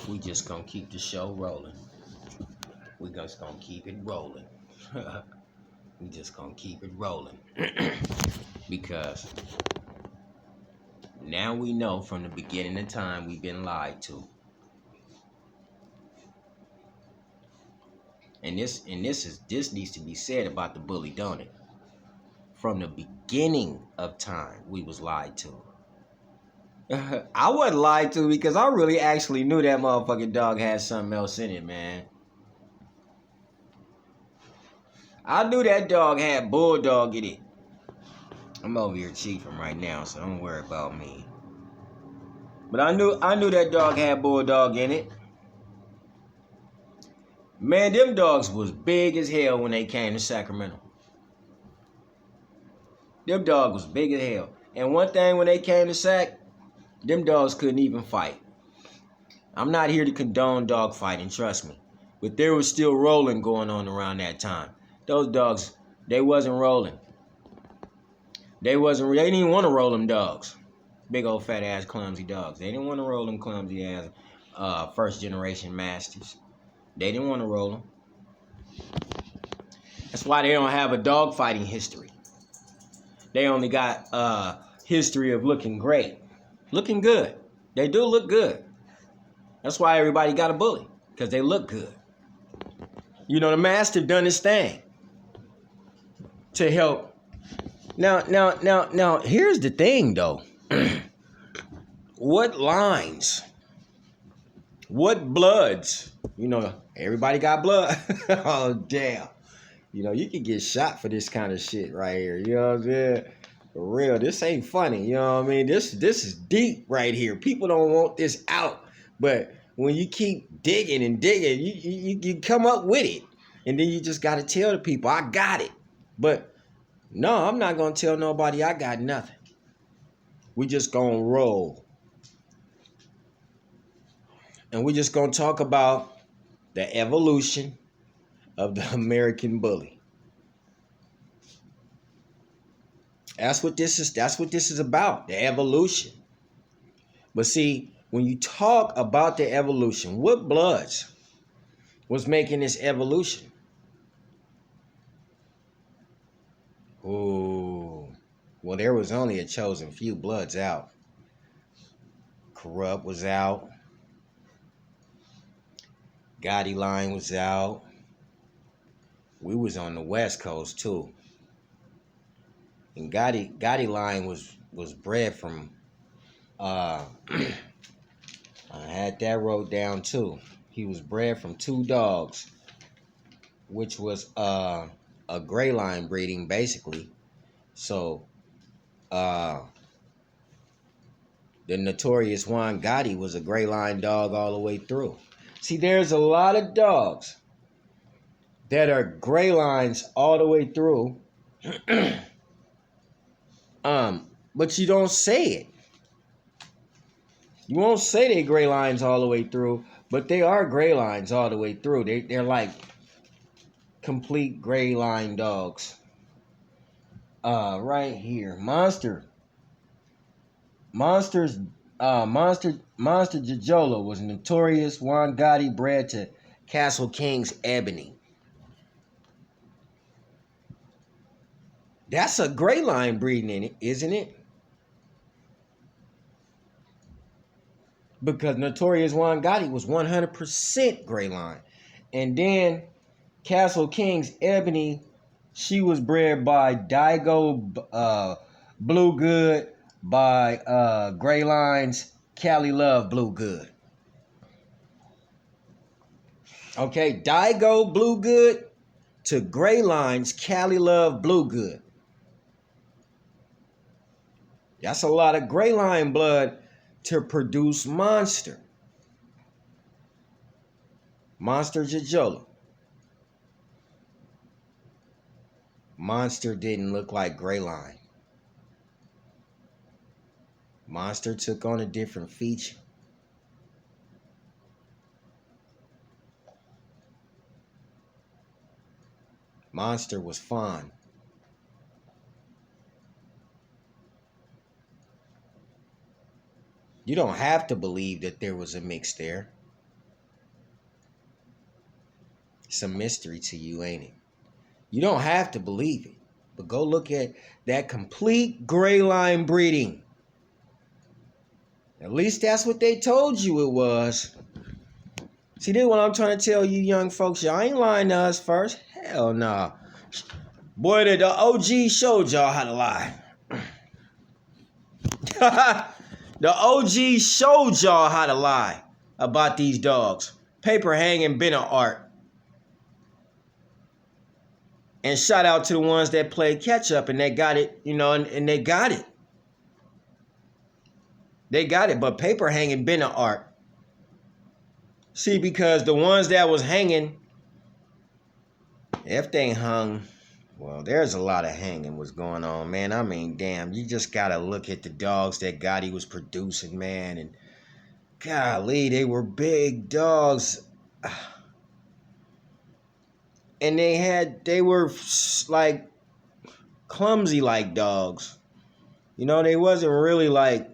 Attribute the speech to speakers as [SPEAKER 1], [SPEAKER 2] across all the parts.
[SPEAKER 1] We just gonna keep the show rolling. We just gonna keep it rolling. We just gonna keep it rolling. Because now we know from the beginning of time we've been lied to. And this needs to be said about the bully, don't it? From the beginning of time we was lied to. I wasn't lied to because I really actually knew that motherfucking dog had something else in it, man. I knew that dog had bulldog in it. I'm over here chiefing right now, so don't worry about me. But I knew that dog had bulldog in it. Man, them dogs was big as hell when they came to Sacramento. Them dogs was big as hell. And one thing when they came to Sac, them dogs couldn't even fight. I'm not here to condone dog fighting, trust me. But there was still rolling going on around that time. Those dogs, they wasn't rolling. They didn't even want to roll them dogs. Big old fat ass clumsy dogs. They didn't want to roll them clumsy ass first generation masters. They didn't want to roll them. That's why they don't have a dog fighting history. They only got history of looking great. Looking good. They do look good. That's why everybody got a bully. Because they look good. You know, the master done his thing to help. Now, here's the thing, though. What lines? What bloods? You know, everybody got blood. Oh, damn. You know, you can get shot for this kind of shit right here. You know what I'm saying? For real, this ain't funny. You know what I mean? This is deep right here. People don't want this out. But when you keep digging and digging, you come up with it. And then you just got to tell the people, I got it. But no, I'm not going to tell nobody I got nothing. We just going to roll. And we just going to talk about the evolution of the American bully. That's what this is about, the evolution. But see, when you talk about the evolution, what bloods was making this evolution? Oh, well, there was only a chosen few bloods out. Corrupt was out. Gotti line was out. We was on the West Coast too. And Gotti line was bred from I had that wrote down too. He was bred from two dogs, which was a gray line breeding basically. So the notorious Juan Gotti was a gray line dog all the way through. See, there's a lot of dogs that are gray lines all the way through. But you don't say it. You won't say they gray lines all the way through, but they are gray lines all the way through. They're like complete gray line dogs. Right here, Monster Jojola was notorious Juan Gotti bred to Castle King's Ebony. That's a gray line breeding in it, isn't it? Because Notorious Juan Gotti was 100% gray line. And then Castle King's Ebony, she was bred by Daigo Blue Good by Gray Line's Cali Love Blue Good. Okay, Daigo Blue Good to Gray Line's Cali Love Blue Good. That's a lot of gray line blood to produce Monster. Monster Jojola. Monster didn't look like gray line. Monster took on a different feature. Monster was fawn. You don't have to believe that there was a mix there. It's a mystery to you, ain't it? You don't have to believe it, but go look at that complete gray line breeding. At least that's what they told you it was. See, this is what I'm trying to tell you young folks. Y'all ain't lying to us first. Hell nah. Boy, the OG showed y'all how to lie. The OG showed y'all how to lie about these dogs. Paper hanging been an art. And shout out to the ones that played catch up and they got it, and they got it. They got it, but paper hanging been an art. See, because the ones that was hanging, if they hung, well, there's a lot of hanging was going on, man. I mean, damn, you just got to look at the dogs that Gotti was producing, man. And golly, they were big dogs. And they were like clumsy like dogs. They wasn't really like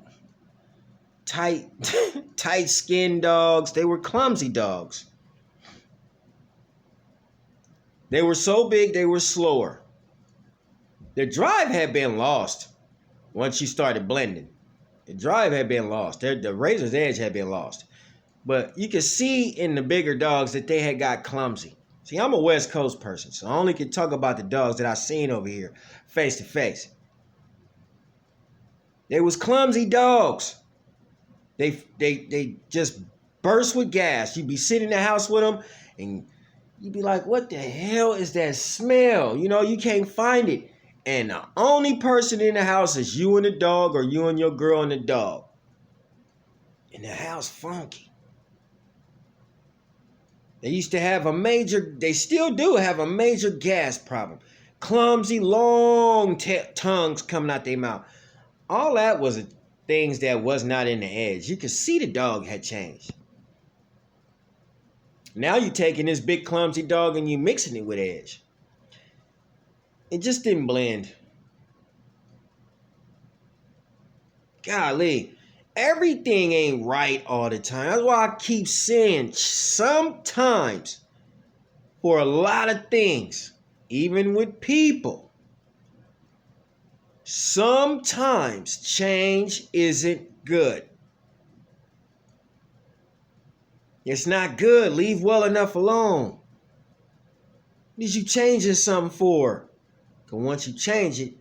[SPEAKER 1] tight skinned dogs. They were clumsy dogs. They were so big, they were slower. The drive had been lost once you started blending. The drive had been lost. The razor's edge had been lost. But you could see in the bigger dogs that they had got clumsy. See, I'm a West Coast person, so I only can talk about the dogs that I seen over here face to face. They was clumsy dogs. They just burst with gas. You'd be sitting in the house with them, and you'd be like, what the hell is that smell? You can't find it. And the only person in the house is you and the dog, or you and your girl and the dog. And the house funky. They used to have they still do have a major gas problem. Clumsy, long tongues coming out their mouth. All that was things that was not in the edge. You could see the dog had changed. Now you taking this big clumsy dog and you mixing it with edge. It just didn't blend. Golly, everything ain't right all the time. That's why I keep saying sometimes for a lot of things, even with people, sometimes change isn't good. It's not good. Leave well enough alone. What is you changing something for? Because once you change it,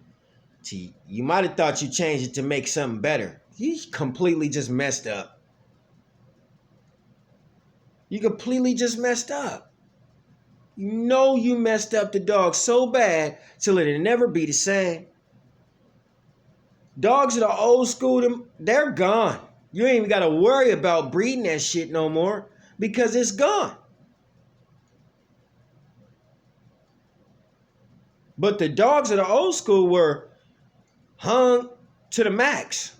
[SPEAKER 1] you might have thought you changed it to make something better. You completely just messed up. You completely just messed up. You messed up the dog so bad till it'll never be the same. Dogs that are old school, they're gone. You ain't even got to worry about breeding that shit no more because it's gone. But the dogs that are old school were hung to the max.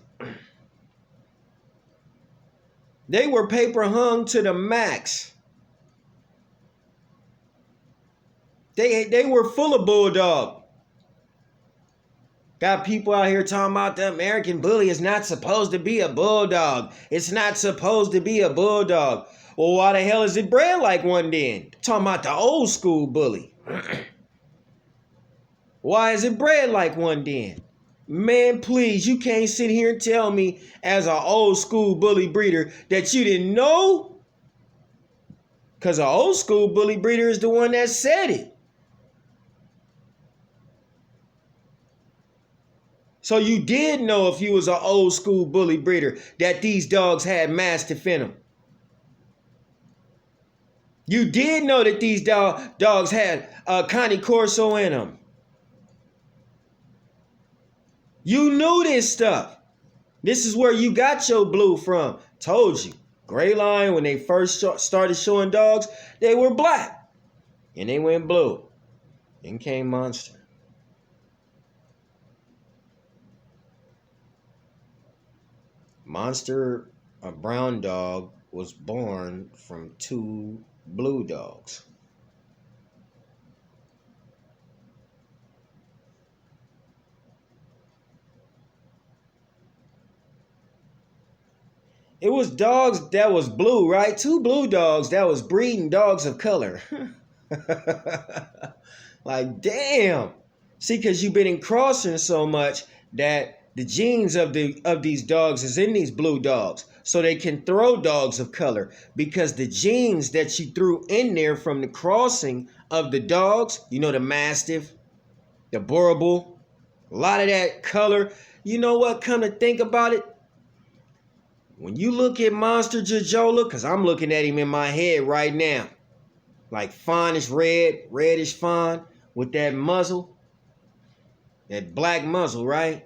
[SPEAKER 1] They were paper hung to the max. They were full of bulldog. Got people out here talking about the American bully is not supposed to be a bulldog. It's not supposed to be a bulldog. Well, why the hell is it bred like one then? Talking about the old school bully. Why is it bred like one then? Man, please, you can't sit here and tell me as an old school bully breeder that you didn't know. Because an old school bully breeder is the one that said it. So you did know if you was an old school bully breeder that these dogs had Mastiff in them. You did know that these dogs had Cane Corso in them. You knew this stuff. This is where you got your blue from. Told you. Gray Line, when they first started showing dogs, they were black. And they went blue. Then came Monster. Monster, a brown dog, was born from 2 blue dogs. It was dogs that was blue, right? 2 blue dogs that was breeding dogs of color. Like, damn. See, because you've been in crossing so much that the genes of these dogs is in these blue dogs. So they can throw dogs of color because the genes that you threw in there from the crossing of the dogs, you know, the Mastiff, the Boerboel, a lot of that color. You know what? Come to think about it, when you look at Monster Jojola, because I'm looking at him in my head right now, like fawn-ish red, reddish fawn with that muzzle, that black muzzle, right?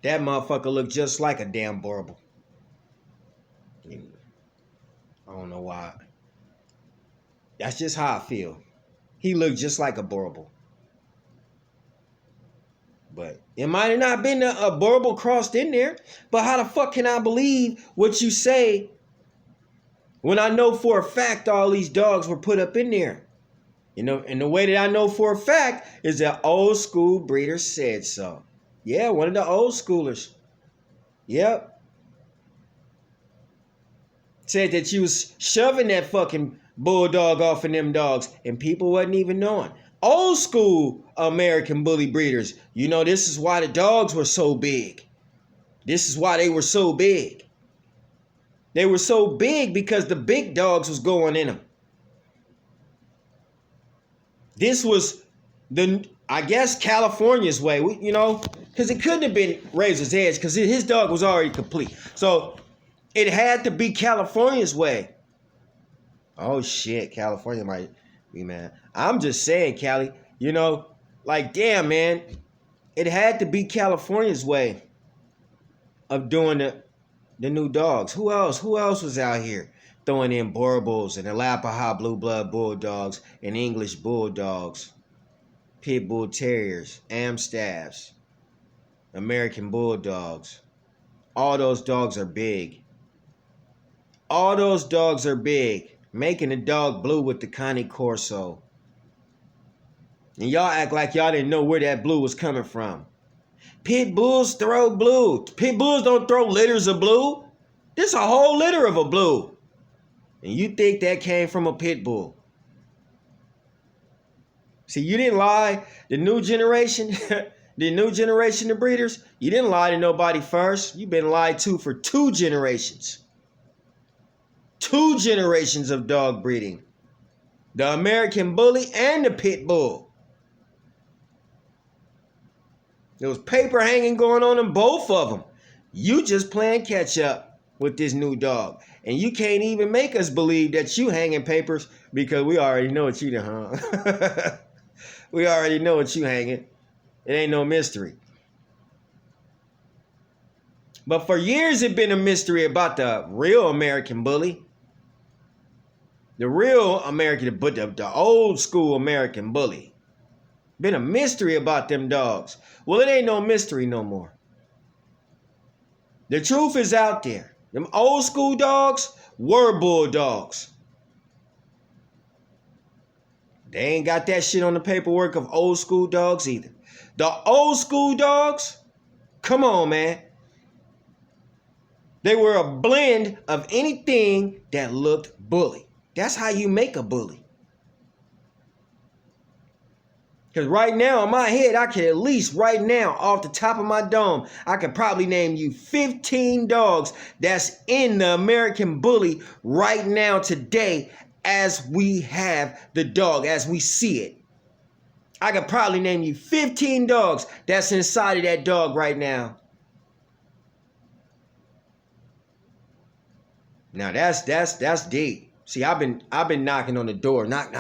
[SPEAKER 1] That motherfucker look just like a damn Boerboel. I don't know why. That's just how I feel. He looked just like a Boerboel. But it might have not been a Boerboel crossed in there. But how the fuck can I believe what you say when I know for a fact all these dogs were put up in there? You know, and the way that I know for a fact is that old school breeder said so. Yeah, one of the old schoolers. Yep. Said that you was shoving that fucking bulldog off of them dogs and people wasn't even knowing. Old school American bully breeders. You know, this is why the dogs were so big. This is why they were so big. They were so big because the big dogs was going in them. This was I guess, California's way. You know, because it couldn't have been Razor's Edge because his dog was already complete. So it had to be California's way. Oh shit, California might be mad. I'm just saying, Cali, you know, like, damn, man, it had to be California's way of doing the new dogs. Who else? Who else was out here throwing in Boerboels and Arapaho Blue Blood Bulldogs and English Bulldogs, Pit Bull Terriers, Amstaffs, American Bulldogs? All those dogs are big. All those dogs are big. Making the dog blue with the Cane Corso. And y'all act like y'all didn't know where that blue was coming from. Pit bulls throw blue. Pit bulls don't throw litters of blue. This a whole litter of a blue. And you think that came from a pit bull. See, you didn't lie. The new generation, of breeders, you didn't lie to nobody first. You've been lied to for 2 generations. 2 generations of dog breeding. The American Bully and the Pit Bull. There was paper hanging going on in both of them. You just playing catch up with this new dog. And you can't even make us believe that you hanging papers because we already know what you done hung. We already know what you hanging. It ain't no mystery. But for years it been a mystery about the real American Bully. The real American, but the old school American Bully. Been a mystery about them dogs. Well, it ain't no mystery no more. The truth is out there. Them old school dogs were bulldogs. They ain't got that shit on the paperwork of old school dogs either. The old school dogs, come on, man. They were a blend of anything that looked bully. That's how you make a bully. Because right now in my head, I can at least right now off the top of my dome, I could probably name you 15 dogs that's in the American Bully right now today as we have the dog, as we see it. I could probably name you 15 dogs that's inside of that dog right now. Now that's deep. See, I've been knocking on the door. Knock.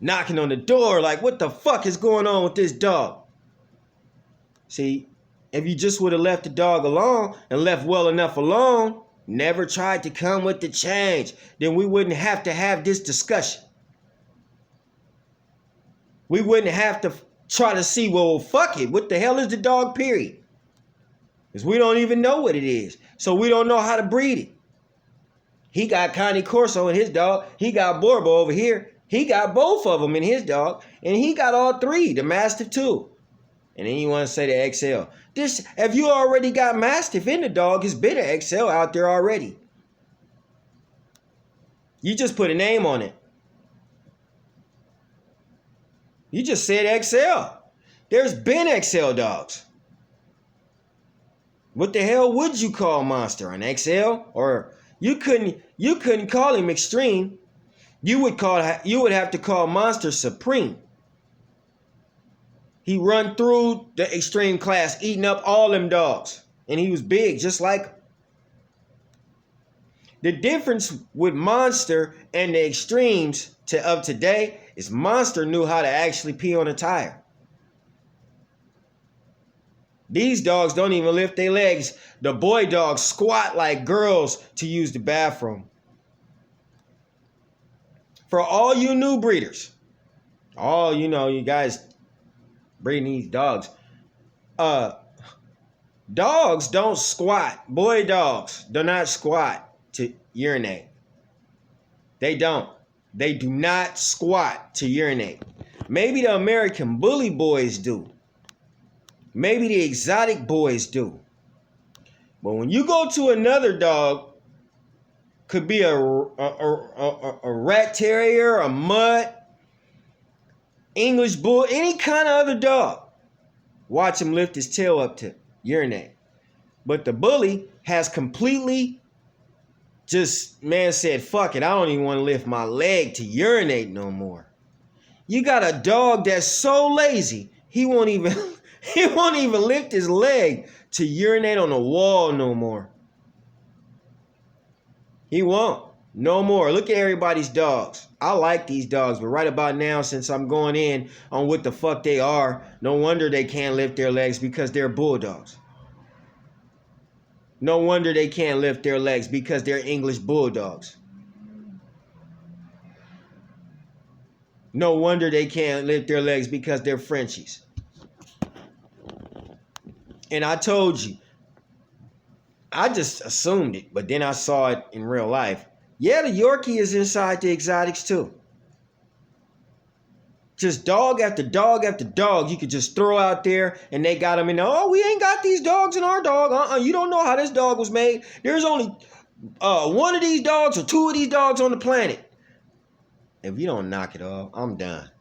[SPEAKER 1] Knocking on the door like, what the fuck is going on with this dog? See, if you just would have left the dog alone and left well enough alone, never tried to come with the change, then we wouldn't have to have this discussion. We wouldn't have to try to see, well, fuck it. What the hell is the dog, period? Because we don't even know what it is. So we don't know how to breed it. He got Cane Corso in his dog. He got Boerboel over here. He got both of them in his dog. And he got all 3, the Mastiff too. And then you want to say the XL. This, if you already got Mastiff in the dog, it's been an XL out there already. You just put a name on it. You just said XL. There's been XL dogs. What the hell would you call Monster? An XL? Or you couldn't call him Extreme. You would have to call Monster Supreme. He run through the Extreme class, eating up all them dogs. And he was big, just like them. The difference with Monster and the Extremes of today is Monster knew how to actually pee on a tire. These dogs don't even lift their legs. The boy dogs squat like girls to use the bathroom. For all you new breeders, you guys breeding these dogs. Dogs don't squat. Boy dogs do not squat to urinate. They don't. They do not squat to urinate. Maybe the American Bully boys do. Maybe the exotic boys do. But when you go to another dog, could be a rat terrier, a mutt, English bull, any kind of other dog, watch him lift his tail up to urinate. But the bully has completely said, fuck it, I don't even want to lift my leg to urinate no more. You got a dog that's so lazy, he won't even lift his leg to urinate on the wall no more. He won't. No more. Look at everybody's dogs. I like these dogs, but right about now, since I'm going in on what the fuck they are, no wonder they can't lift their legs, because they're bulldogs. No wonder they can't lift their legs, because they're English bulldogs. No wonder they can't lift their legs, because they're Frenchies. And I told you, I just assumed it, but then I saw it in real life. Yeah, the Yorkie is inside the exotics too. Just dog after dog after dog you could just throw out there, and they got them in there. Oh, we ain't got these dogs in our dog. You don't know how this dog was made. There's only one of these dogs or two of these dogs on the planet. If you don't knock it off, I'm done.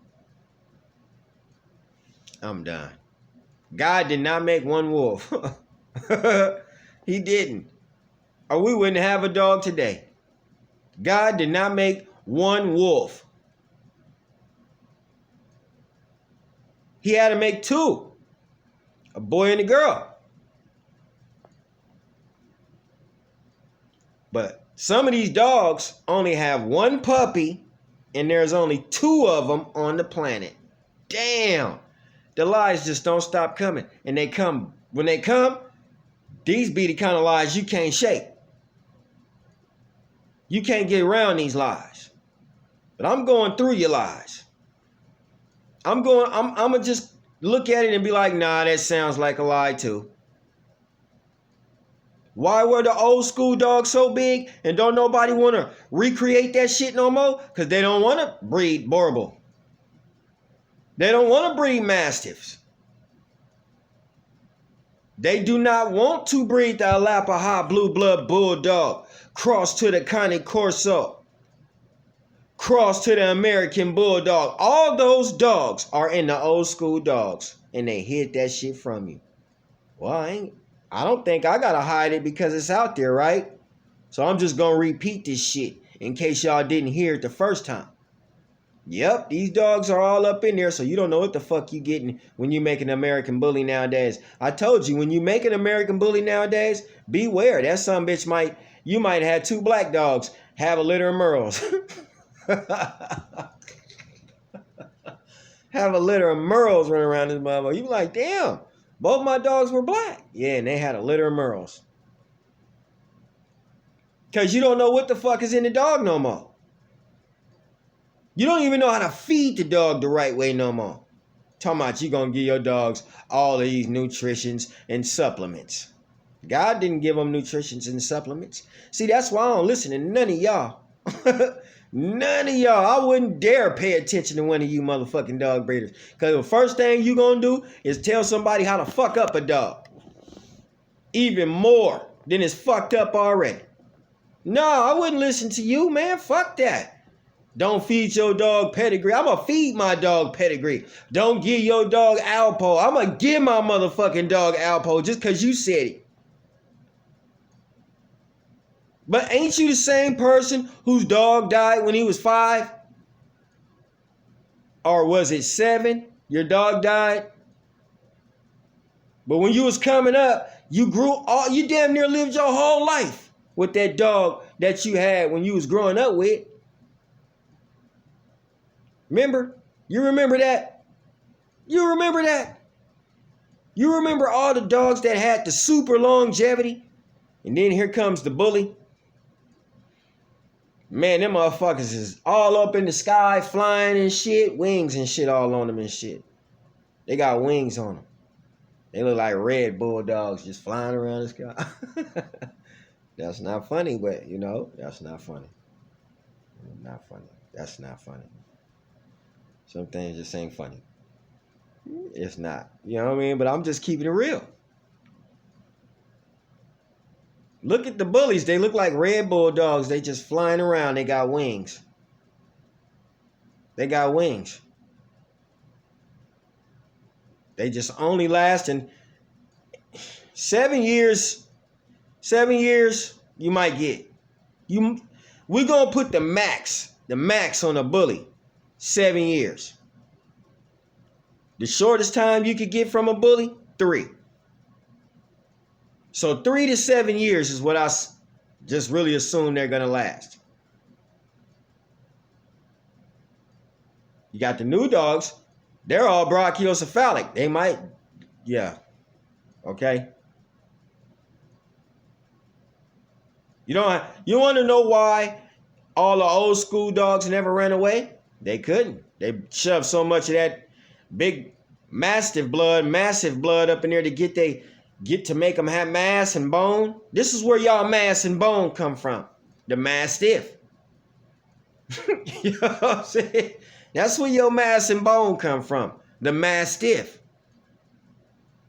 [SPEAKER 1] I'm done. God did not make one wolf. He didn't. Or we wouldn't have a dog today. God did not make one wolf. He had to make two. A boy and a girl. But some of these dogs only have one puppy, and there's only two of them on the planet. Damn. The lies just don't stop coming. And they come. When they come, these be the kind of lies you can't shake. You can't get around these lies. But I'm going through your lies. I'm gonna just look at it and be like, nah, that sounds like a lie too. Why were the old school dogs so big and don't nobody want to recreate that shit no more? Because they don't want to breed Boerboel. They don't want to breed Mastiffs. They do not want to breed the Arapaho Blue Blood Bulldog. Cross to the Cane Corso. Cross to the American Bulldog. All those dogs are in the old school dogs. And they hid that shit from you. Well, I don't think I gotta hide it because it's out there, right? So I'm just gonna repeat this shit in case y'all didn't hear it the first time. Yep, these dogs are all up in there, so you don't know what the fuck you getting when you make an American Bully nowadays. I told you, when you make an American Bully nowadays, beware. That sumbitch you might have two black dogs have a litter of Merles. Have a litter of Merles running around this motherfucker. You be like, damn, both my dogs were black. Yeah, and they had a litter of Merles. Because you don't know what the fuck is in the dog no more. You don't even know how to feed the dog the right way no more. Talking about you gonna give your dogs all of these nutritions and supplements. God didn't give them nutritions and supplements. See, that's why I don't listen to none of y'all. None of y'all. I wouldn't dare pay attention to one of you motherfucking dog breeders. Because the first thing you gonna do is tell somebody how to fuck up a dog. Even more than it's fucked up already. No, I wouldn't listen to you, man. Fuck that. Don't feed your dog pedigree. I'm going to feed my dog pedigree. Don't give your dog Alpo. I'm going to give my motherfucking dog Alpo just because you said it. But ain't you the same person whose dog died when he was 5? Or was it 7? Your dog died? But when you was coming up, you damn near lived your whole life with that dog that you had when you was growing up with. Remember? You remember that? You remember that? You remember all the dogs that had the super longevity? And then here comes the bully. Man, them motherfuckers is all up in the sky, flying and shit, wings and shit all on them and shit. They got wings on them. They look like red bulldogs just flying around the sky. That's not funny, but that's not funny. Not funny. That's not funny. Some things just ain't funny. It's not. You know what I mean? But I'm just keeping it real. Look at the bullies. They look like red bulldogs. They just flying around. They got wings. They got wings. They just only lasting 7 years. 7 years you might get. We're going to put the max on a bully. 7 years. The shortest time you could get from a bully, 3. So 3 to 7 years is what I just really assume they're going to last. You got the new dogs. They're all brachiocephalic. They might, yeah. Okay. You want to know why all the old school dogs never ran away? They couldn't. They shoved so much of that big massive blood up in there to get to make them have mass and bone. This is where y'all mass and bone come from. The mastiff. You know what I'm saying? That's where your mass and bone come from. The mastiff.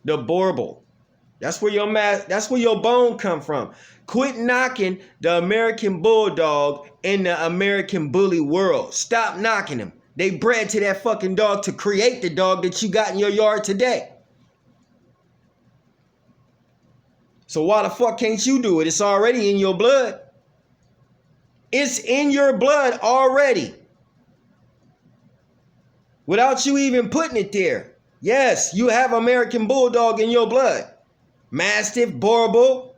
[SPEAKER 1] The Borbal. That's where your bone come from. Quit knocking the American Bulldog in the American Bully world. Stop knocking them. They bred to that fucking dog to create the dog that you got in your yard today. So why the fuck can't you do it? It's already in your blood. It's in your blood already. Without you even putting it there. Yes, you have American Bulldog in your blood. Mastiff, Borbal,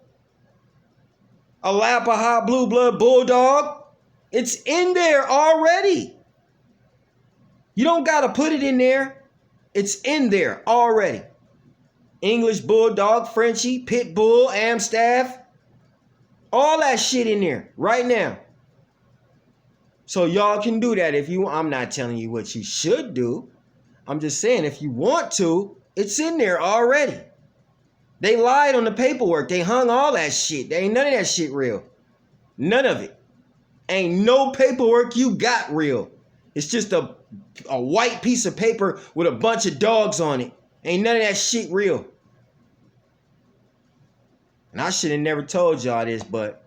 [SPEAKER 1] Arapaho Blue Blood Bulldog. It's in there already. You don't got to put it in there. It's in there already. English Bulldog, Frenchie, Pit Bull, Amstaff. All that shit in there right now. So y'all can do that if you. I'm not telling you what you should do. I'm just saying if you want to, it's in there already. They lied on the paperwork. They hung all that shit. There ain't none of that shit real. None of it. Ain't no paperwork you got real. It's just a white piece of paper with a bunch of dogs on it. Ain't none of that shit real. And I should have never told y'all this, but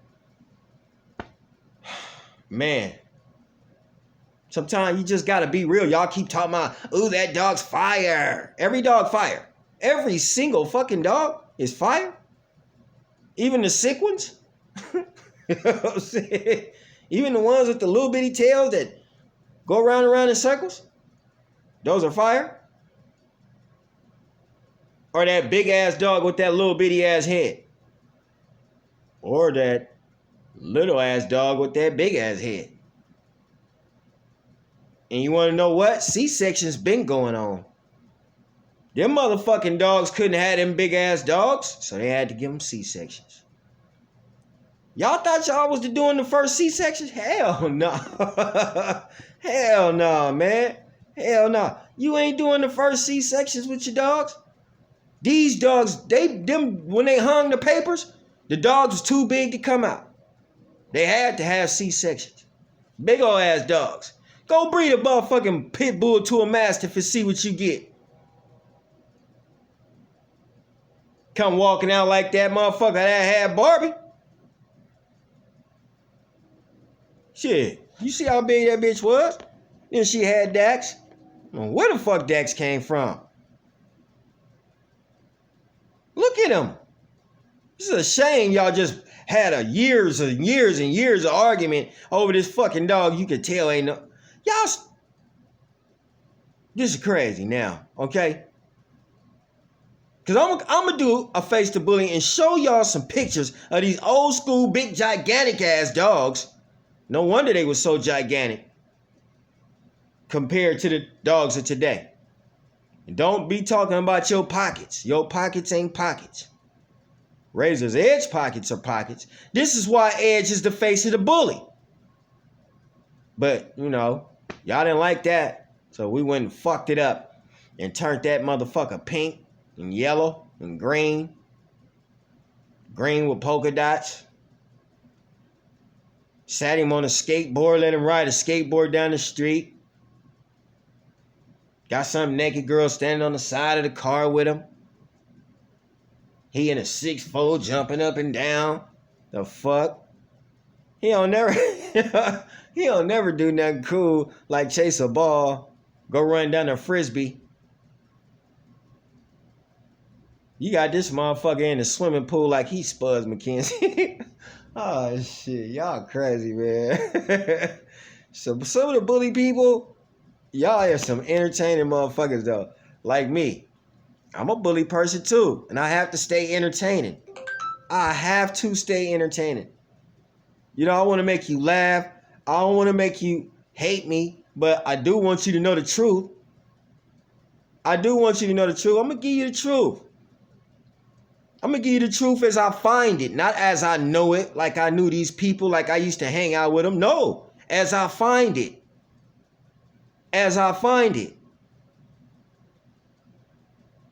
[SPEAKER 1] man, sometimes you just gotta be real. Y'all keep talking about, ooh, that dog's fire. Every dog fire. Every single fucking dog is fire. Even the sick ones. You know what I'm saying? Even the ones with the little bitty tails that go round and round in circles. Those are fire. Or that big ass dog with that little bitty ass head. Or that little ass dog with that big ass head. And you want to know what? C-section's been going on. Them motherfucking dogs couldn't have them big ass dogs, so they had to give them C-sections. Y'all thought y'all was doing the first C-sections? Hell no. Hell no, man. Hell no. You ain't doing the first C-sections with your dogs. These dogs, when they hung the papers, the dogs was too big to come out. They had to have C-sections. Big old ass dogs. Go breed a motherfucking pit bull to a mastiff and see what you get. Come walking out like that motherfucker that had Barbie. Shit, you see how big that bitch was? Then she had Dax. Well, where the fuck Dax came from? Look at him. This is a shame y'all just had a years and years and years of argument over this fucking dog. You could tell ain't no... This is crazy now, okay? Because I'm going to do a face to bully and show y'all some pictures of these old school, big, gigantic ass dogs. No wonder they were so gigantic compared to the dogs of today. And don't be talking about your pockets. Your pockets ain't pockets. Razor's Edge pockets are pockets. This is why Edge is the face of the bully. But, you know, y'all didn't like that. So we went and fucked it up and turned that motherfucker pink and yellow and green. Green with polka dots. Sat him on a skateboard, let him ride a skateboard down the street. Got some naked girl standing on the side of the car with him. He in a 6'4" jumping up and down. The fuck? He don't never do nothing cool like chase a ball, go run down a frisbee. You got this motherfucker in the swimming pool like he Spuds MacKenzie. Oh shit, y'all crazy, man. So some of the bully people, y'all are some entertaining motherfuckers though. Like me. I'm a bully person too, and I have to stay entertaining. I have to stay entertaining. You know, I want to make you laugh. I don't want to make you hate me, but I do want you to know the truth. I'm going to give you the truth. I'm going to give you the truth as I find it, not as I know it, like I knew these people, like I used to hang out with them. No, as I find it. As I find it.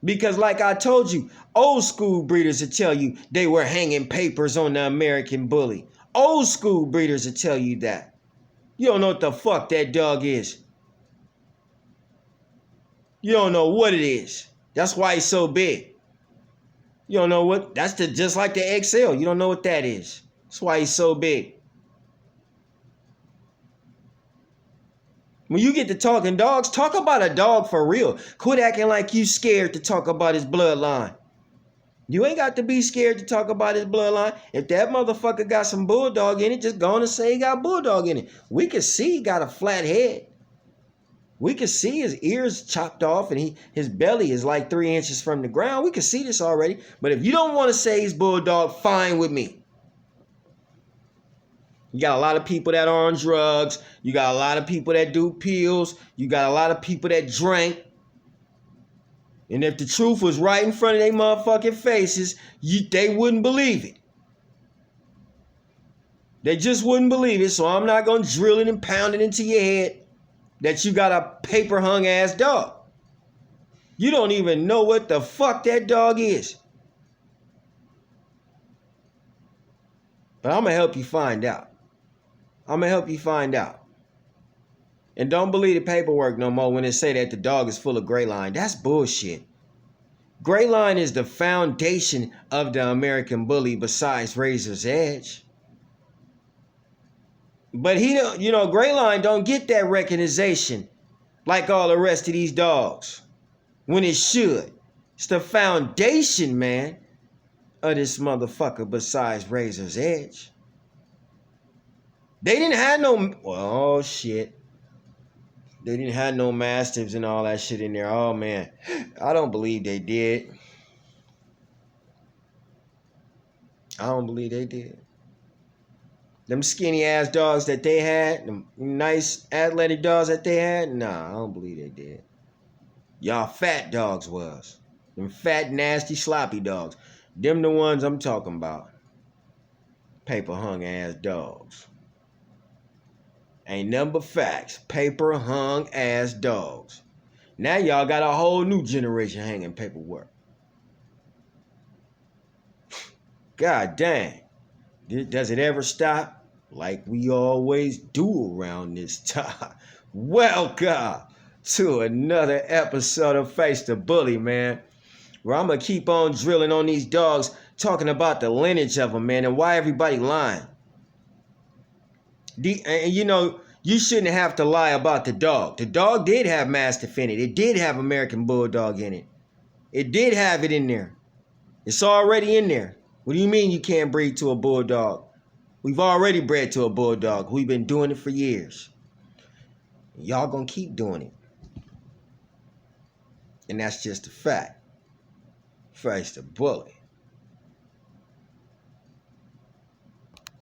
[SPEAKER 1] Because like I told you, old school breeders will tell you they were hanging papers on the American Bully. Old school breeders will tell you that. You don't know what the fuck that dog is. You don't know what it is. That's why he's so big. You don't know what, that's just like the XL. You don't know what that is. That's why he's so big. When you get to talking dogs, talk about a dog for real. Quit acting like you scared to talk about his bloodline. You ain't got to be scared to talk about his bloodline. If that motherfucker got some bulldog in it, just go on and say he got bulldog in it. We can see he got a flat head. We can see his ears chopped off and his belly is like 3 inches from the ground. We can see this already. But if you don't want to say he's bulldog, fine with me. You got a lot of people that are on drugs. You got a lot of people that do pills. You got a lot of people that drink. And if the truth was right in front of their motherfucking faces, they wouldn't believe it. They just wouldn't believe it. So I'm not going to drill it and pound it into your head that you got a paper hung ass dog. You don't even know what the fuck that dog is. But I'm going to help you find out. I'm going to help you find out. And don't believe the paperwork no more when they say that the dog is full of gray line. That's bullshit. Gray line is the foundation of the American Bully besides Razor's Edge. But gray line don't get that recognition like all the rest of these dogs when it should. It's the foundation, man, of this motherfucker besides Razor's Edge. They didn't have no, shit. They didn't have no Mastiffs and all that shit in there. Oh, man. I don't believe they did. I don't believe they did. Them skinny ass dogs that they had, them nice athletic dogs that they had, nah, I don't believe they did. Y'all fat dogs was. Them fat, nasty, sloppy dogs. Them the ones I'm talking about. Paper hung ass dogs. Ain't nothing but facts. Paper hung ass dogs. Now y'all got a whole new generation hanging paperwork. God dang. Does it ever stop? Like we always do around this time. Welcome to another episode of Face the Bully, man. Where I'm going to keep on drilling on these dogs, talking about the lineage of them, man, and why everybody lying. And you know, you shouldn't have to lie about the dog. The dog did have Mastiff in it. It did have American Bulldog in it. It did have it in there. It's already in there. What do you mean you can't breed to a Bulldog? We've already bred to a Bulldog. We've been doing it for years. Y'all gonna keep doing it. And that's just a fact. Face the bullet.